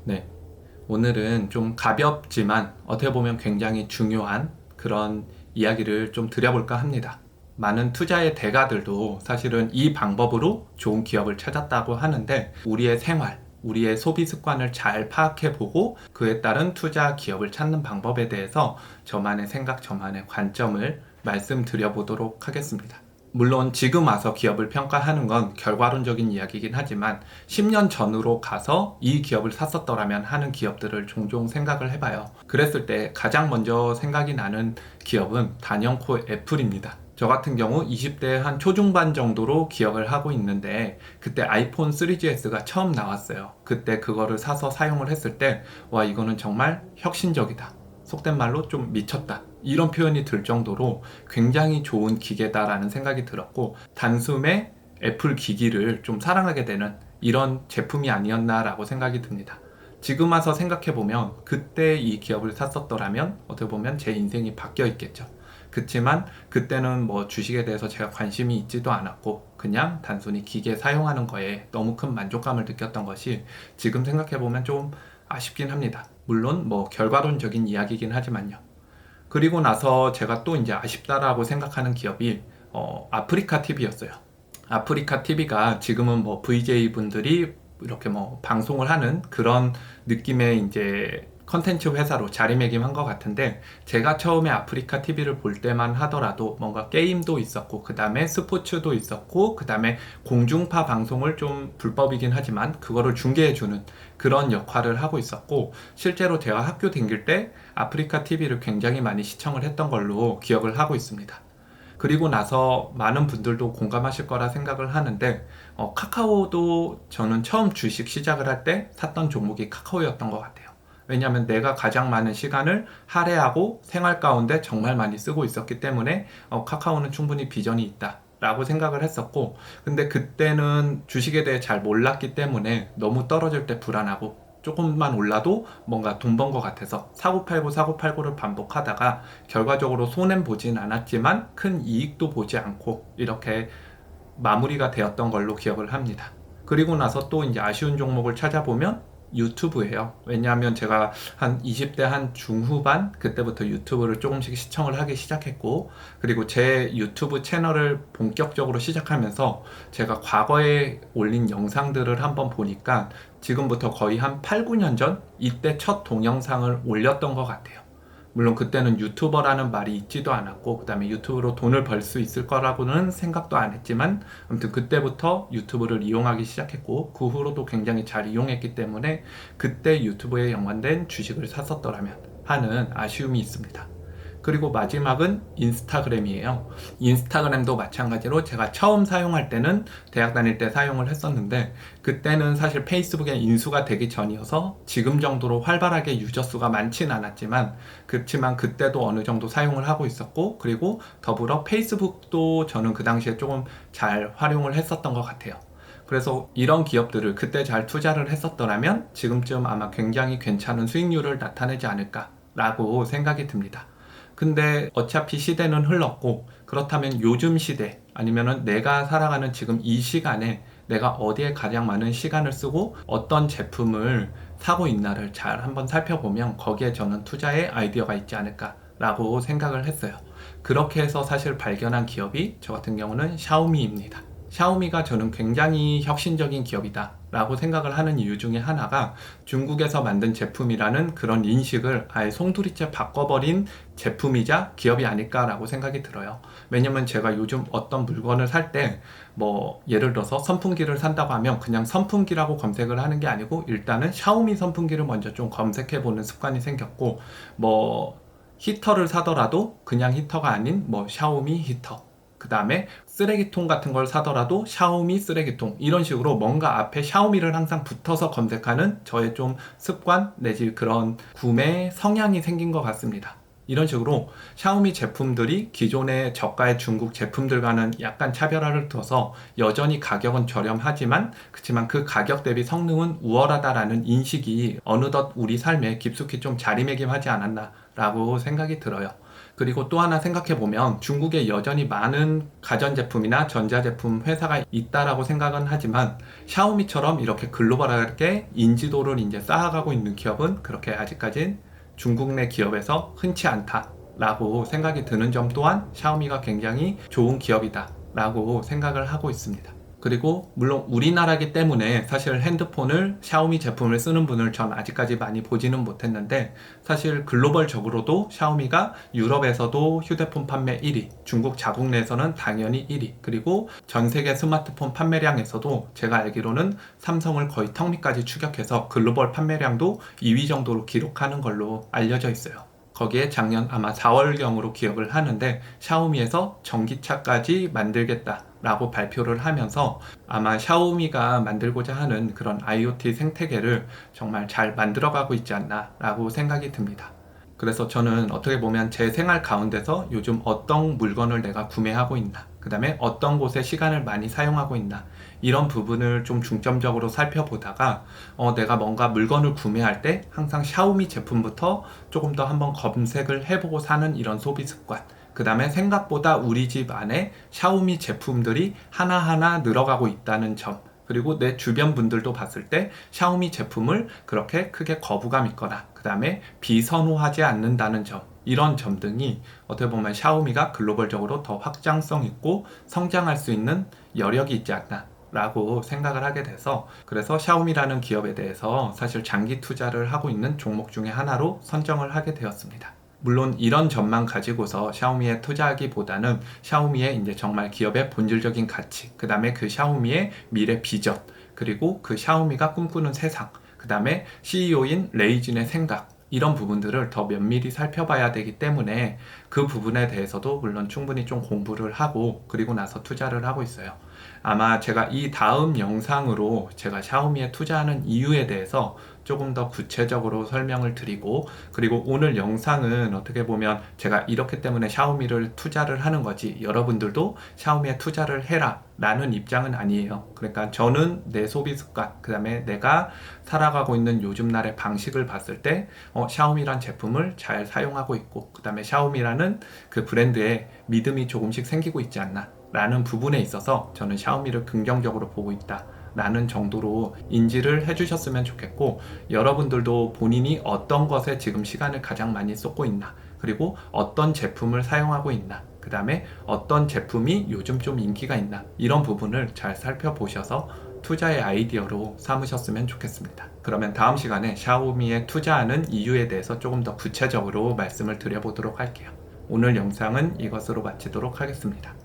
네, 오늘은 좀 가볍지만 어떻게 보면 굉장히 중요한 그런 이야기를 좀 드려볼까 합니다. 많은 투자의 대가들도 사실은 이 방법으로 좋은 기업을 찾았다고 하는데 우리의 생활, 우리의 소비 습관을 잘 파악해보고 그에 따른 투자 기업을 찾는 방법에 대해서 저만의 생각, 저만의 관점을 말씀드려보도록 하겠습니다. 물론 지금 와서 기업을 평가하는 건 결과론적인 이야기이긴 하지만 10년 전으로 가서 이 기업을 샀었더라면 하는 기업들을 종종 생각을 해봐요. 그랬을 때 가장 먼저 생각이 나는 기업은 단연코 애플입니다. 저 같은 경우 20대 한 초중반 정도로 기억을 하고 있는데 그때 아이폰 3GS가 처음 나왔어요. 그때 그거를 사서 사용을 했을 때 와, 이거는 정말 혁신적이다. 속된 말로 좀 미쳤다. 이런 표현이 들 정도로 굉장히 좋은 기계다라는 생각이 들었고 단숨에 애플 기기를 좀 사랑하게 되는 이런 제품이 아니었나라고 생각이 듭니다. 지금 와서 생각해보면 그때 이 기업을 샀었더라면 어떻게 보면 제 인생이 바뀌어 있겠죠. 그렇지만 그때는 뭐 주식에 대해서 제가 관심이 있지도 않았고 그냥 단순히 기계 사용하는 거에 너무 큰 만족감을 느꼈던 것이 지금 생각해보면 좀 아쉽긴 합니다. 물론 뭐 결과론적인 이야기이긴 하지만요. 그리고 나서 제가 또 이제 아쉽다라고 생각하는 기업이 아프리카 TV였어요. 아프리카 TV가 지금은 뭐 VJ 분들이 이렇게 뭐 방송을 하는 그런 느낌의 이제 컨텐츠 회사로 자리매김한 것 같은데 제가 처음에 아프리카 TV를 볼 때만 하더라도 뭔가 게임도 있었고 그 다음에 스포츠도 있었고 그 다음에 공중파 방송을 좀 불법이긴 하지만 그거를 중계해주는 그런 역할을 하고 있었고 실제로 제가 학교 다닐 때 아프리카 TV를 굉장히 많이 시청을 했던 걸로 기억을 하고 있습니다. 그리고 나서 많은 분들도 공감하실 거라 생각을 하는데 카카오도 저는 처음 주식 시작을 할 때 샀던 종목이 카카오였던 것 같아요. 왜냐하면 내가 가장 많은 시간을 할애하고 생활 가운데 정말 많이 쓰고 있었기 때문에 카카오는 충분히 비전이 있다 라고 생각을 했었고 근데 그때는 주식에 대해 잘 몰랐기 때문에 너무 떨어질 때 불안하고 조금만 올라도 뭔가 돈 번 것 같아서 사고팔고 사고팔고를 반복하다가 결과적으로 손해는 보진 않았지만 큰 이익도 보지 않고 이렇게 마무리가 되었던 걸로 기억을 합니다. 그리고 나서 또 이제 아쉬운 종목을 찾아보면 유튜브예요. 왜냐하면 제가 한 20대 한 중후반 그때부터 유튜브를 조금씩 시청을 하기 시작했고 그리고 제 유튜브 채널을 본격적으로 시작하면서 제가 과거에 올린 영상들을 한번 보니까 지금부터 거의 한 8, 9년 전 이때 첫 동영상을 올렸던 것 같아요. 물론 그때는 유튜버라는 말이 있지도 않았고 그 다음에 유튜브로 돈을 벌 수 있을 거라고는 생각도 안 했지만 아무튼 그때부터 유튜브를 이용하기 시작했고 그 후로도 굉장히 잘 이용했기 때문에 그때 유튜브에 연관된 주식을 샀었더라면 하는 아쉬움이 있습니다. 그리고 마지막은 인스타그램이에요. 인스타그램도 마찬가지로 제가 처음 사용할 때는 대학 다닐 때 사용을 했었는데 그때는 사실 페이스북에 인수가 되기 전이어서 지금 정도로 활발하게 유저 수가 많진 않았지만 그렇지만 그때도 어느 정도 사용을 하고 있었고 그리고 더불어 페이스북도 저는 그 당시에 조금 잘 활용을 했었던 것 같아요. 그래서 이런 기업들을 그때 잘 투자를 했었더라면 지금쯤 아마 굉장히 괜찮은 수익률을 나타내지 않을까라고 생각이 듭니다. 근데 어차피 시대는 흘렀고 그렇다면 요즘 시대 아니면은 내가 살아가는 지금 이 시간에 내가 어디에 가장 많은 시간을 쓰고 어떤 제품을 사고 있나를 잘 한번 살펴보면 거기에 저는 투자의 아이디어가 있지 않을까라고 생각을 했어요. 그렇게 해서 사실 발견한 기업이 저 같은 경우는 샤오미입니다. 샤오미가 저는 굉장히 혁신적인 기업이다 라고 생각을 하는 이유 중에 하나가 중국에서 만든 제품이라는 그런 인식을 아예 송두리째 바꿔버린 제품이자 기업이 아닐까라고 생각이 들어요. 왜냐면 제가 요즘 어떤 물건을 살 때 뭐 예를 들어서 선풍기를 산다고 하면 그냥 선풍기라고 검색을 하는 게 아니고 일단은 샤오미 선풍기를 먼저 좀 검색해보는 습관이 생겼고 뭐 히터를 사더라도 그냥 히터가 아닌 뭐 샤오미 히터 그 다음에 쓰레기통 같은 걸 사더라도 샤오미 쓰레기통 이런 식으로 뭔가 앞에 샤오미를 항상 붙어서 검색하는 저의 좀 습관 내지 그런 구매 성향이 생긴 것 같습니다. 이런 식으로 샤오미 제품들이 기존의 저가의 중국 제품들과는 약간 차별화를 둬서 여전히 가격은 저렴하지만 그렇지만 그 가격 대비 성능은 우월하다라는 인식이 어느덧 우리 삶에 깊숙이 좀 자리매김하지 않았나 라고 생각이 들어요. 그리고 또 하나 생각해보면 중국에 여전히 많은 가전제품이나 전자제품 회사가 있다라고 생각은 하지만 샤오미처럼 이렇게 글로벌하게 인지도를 이제 쌓아가고 있는 기업은 그렇게 아직까진 중국 내 기업에서 흔치 않다라고 생각이 드는 점 또한 샤오미가 굉장히 좋은 기업이다라고 생각을 하고 있습니다. 그리고 물론 우리나라기 때문에 사실 핸드폰을 샤오미 제품을 쓰는 분을 전 아직까지 많이 보지는 못했는데 사실 글로벌적으로도 샤오미가 유럽에서도 휴대폰 판매 1위, 중국 자국 내에서는 당연히 1위, 그리고 전 세계 스마트폰 판매량에서도 제가 알기로는 삼성을 거의 턱 밑까지 추격해서 글로벌 판매량도 2위 정도로 기록하는 걸로 알려져 있어요. 거기에 작년 아마 4월경으로 기억을 하는데 샤오미에서 전기차까지 만들겠다라고 발표를 하면서 아마 샤오미가 만들고자 하는 그런 IoT 생태계를 정말 잘 만들어가고 있지 않나라고 생각이 듭니다. 그래서 저는 어떻게 보면 제 생활 가운데서 요즘 어떤 물건을 내가 구매하고 있나, 그 다음에 어떤 곳에 시간을 많이 사용하고 있나, 이런 부분을 좀 중점적으로 살펴보다가 내가 뭔가 물건을 구매할 때 항상 샤오미 제품부터 조금 더 한번 검색을 해보고 사는 이런 소비 습관, 그 다음에 생각보다 우리 집 안에 샤오미 제품들이 하나하나 늘어가고 있다는 점, 그리고 내 주변 분들도 봤을 때 샤오미 제품을 그렇게 크게 거부감 있거나 그 다음에 비선호하지 않는다는 점, 이런 점 등이 어떻게 보면 샤오미가 글로벌적으로 더 확장성 있고 성장할 수 있는 여력이 있지 않나 라고 생각을 하게 돼서, 그래서 샤오미라는 기업에 대해서 사실 장기 투자를 하고 있는 종목 중에 하나로 선정을 하게 되었습니다. 물론 이런 점만 가지고서 샤오미에 투자하기보다는 샤오미의 이제 정말 기업의 본질적인 가치, 그 다음에 그 샤오미의 미래 비전, 그리고 그 샤오미가 꿈꾸는 세상, 그 다음에 CEO인 레이진의 생각, 이런 부분들을 더 면밀히 살펴봐야 되기 때문에 그 부분에 대해서도 물론 충분히 좀 공부를 하고 그리고 나서 투자를 하고 있어요. 아마 제가 이 다음 영상으로 제가 샤오미에 투자하는 이유에 대해서 조금 더 구체적으로 설명을 드리고, 그리고 오늘 영상은 어떻게 보면 제가 이렇기 때문에 샤오미를 투자를 하는 거지 여러분들도 샤오미에 투자를 해라 라는 입장은 아니에요. 그러니까 저는 내 소비 습관, 그 다음에 내가 살아가고 있는 요즘 날의 방식을 봤을 때 샤오미란 제품을 잘 사용하고 있고, 그 다음에 샤오미라는 그 브랜드에 믿음이 조금씩 생기고 있지 않나 라는 부분에 있어서 저는 샤오미를 긍정적으로 보고 있다 라는 정도로 인지를 해주셨으면 좋겠고, 여러분들도 본인이 어떤 것에 지금 시간을 가장 많이 쏟고 있나, 그리고 어떤 제품을 사용하고 있나, 그 다음에 어떤 제품이 요즘 좀 인기가 있나, 이런 부분을 잘 살펴보셔서 투자의 아이디어로 삼으셨으면 좋겠습니다. 그러면 다음 시간에 샤오미에 투자하는 이유에 대해서 조금 더 구체적으로 말씀을 드려보도록 할게요. 오늘 영상은 이것으로 마치도록 하겠습니다.